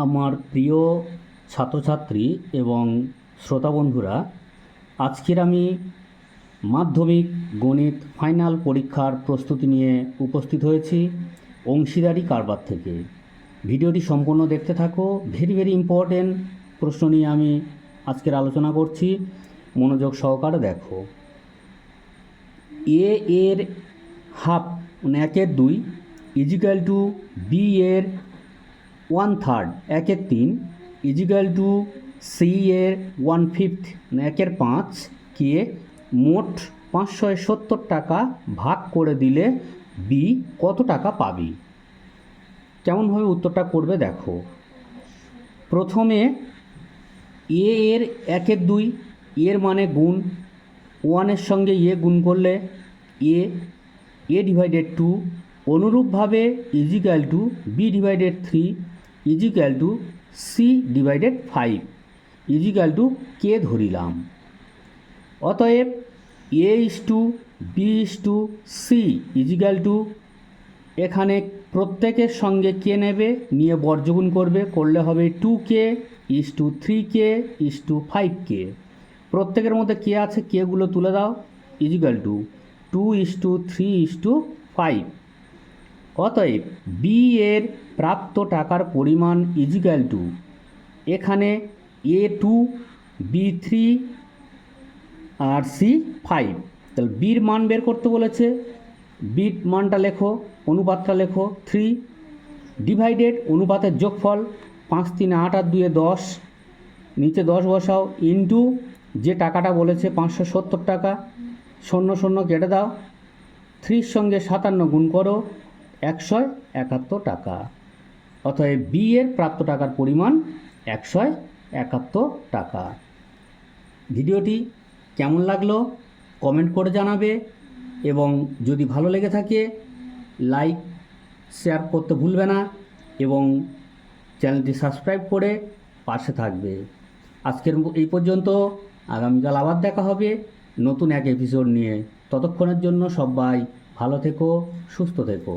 আমার প্রিয় ছাত্রছাত্রী এবং শ্রোতা বন্ধুরা, আজকের আমি মাধ্যমিক গণিত ফাইনাল পরীক্ষার প্রস্তুতি নিয়ে উপস্থিত হয়েছি অংশীদারি কারবার থেকে। ভিডিওটি সম্পূর্ণ দেখতে থাকো। ভেরি ইম্পর্টেন্ট প্রশ্ন নিয়ে আমি আজকের আলোচনা করছি, মনোযোগ সহকারে দেখো। এ এর হাফ মানে 1/2 ইজিক্যাল টু বি এর 1/3 1/3 ইজিক্যাল টু সি এর 1/5 মানে 1/5 কে মোট 570 টাকা ভাগ করে দিলে বি কত টাকা পাবি? কেমনভাবে উত্তরটা করবে দেখো। প্রথমে এ এর 1/2 এর মানে গুণ, 1-এর সঙ্গে এ গুণ করলে এ ডিভাইডেড 2, অনুরূপভাবে equal to B divided 3 equal to C divided 5 equal to K ধরিলাম। অতএব A is to B is to C equal to, এখানে প্রত্যেকের সঙ্গে কে নেবে, নিয়ে বর্গগুণ করবে, করলে হবে 2k is to 3k is to 5k। প্রত্যেকের মধ্যে কে আছে, কেগুলো তুলে দাও, is equal two 2 is to 3 is to 5। অতএব বি এর প্রাপ্ত টাকার পরিমাণ ইজিক্যাল টু, এখানে A2 B3 আর C5। তাহলে বির মান বের করতে বলেছে, বির মানটা লেখো, অনুপাতটা লেখো 3 ডিভাইডেড অনুপাতের যোগফল 5 3 8 আর 2 10, নিচে 10 বসাও, ইন্টু যে টাকাটা বলেছে 570 টাকা, 0 কেটে দাও, 3 সঙ্গে 57 গুণ করো, 171 টাকা। অতএব বি এর প্রাপ্ত টাকার পরিমাণ 171 টাকা। ভিডিওটি কেমন লাগলো কমেন্ট করে জানাবে, এবং যদি ভালো লেগে থাকে লাইক শেয়ার করতে ভুলবে না, এবং চ্যানেলটি সাবস্ক্রাইব করে পাশে থাকবে। আজকের এই পর্যন্ত, আগামীকাল আবার দেখা হবে নতুন এক এপিসোড নিয়ে। ততক্ষণের জন্য সবাই ভালো থেকো, সুস্থ থেকো।